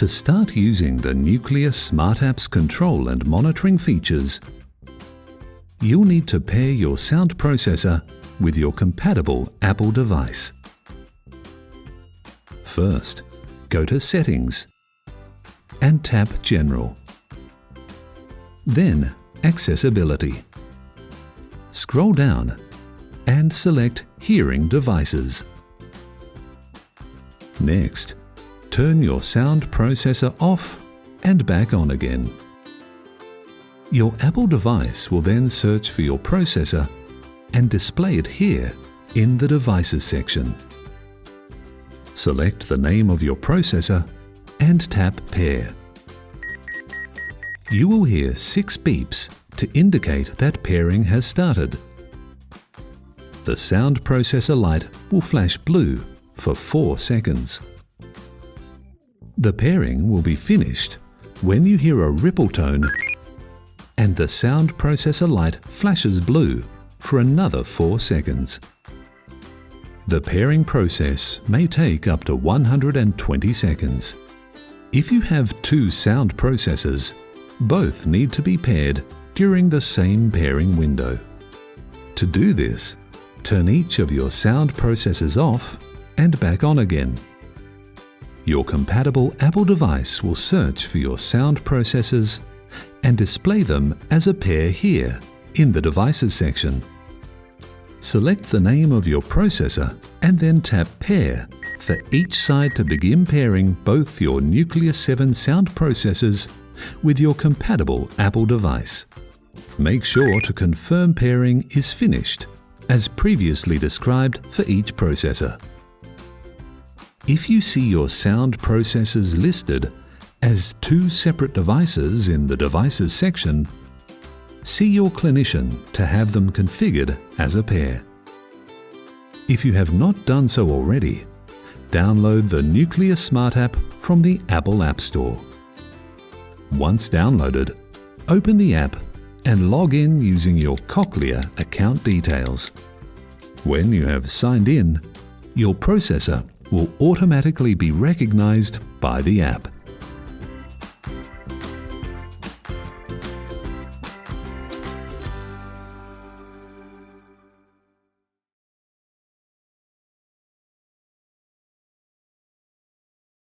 To start using the Nucleus Smart Apps control and monitoring features, you'll need to pair your sound processor with your compatible Apple device. First, go to Settings and tap General. Then Accessibility. Scroll down and select Hearing Devices. Next, turn your sound processor off and back on again. Your Apple device will then search for your processor and display it here in the Devices section. Select the name of your processor and tap Pair. You will hear 6 beeps to indicate that pairing has started. The sound processor light will flash blue for 4 seconds. The pairing will be finished when you hear a ripple tone and the sound processor light flashes blue for another 4 seconds. The pairing process may take up to 120 seconds. If you have 2 sound processors, both need to be paired during the same pairing window. To do this, turn each of your sound processors off and back on again. Your compatible Apple device will search for your sound processors and display them as a pair here in the Devices section. Select the name of your processor and then tap Pair for each side to begin pairing both your Nucleus 7 sound processors with your compatible Apple device. Make sure to confirm pairing is finished, as previously described for each processor. If you see your sound processors listed as 2 separate devices in the Devices section, see your clinician to have them configured as a pair. If you have not done so already, download the Nucleus Smart App from the Apple App Store. Once downloaded, open the app and log in using your Cochlear account details. When you have signed in, your processor will automatically be recognized by the app.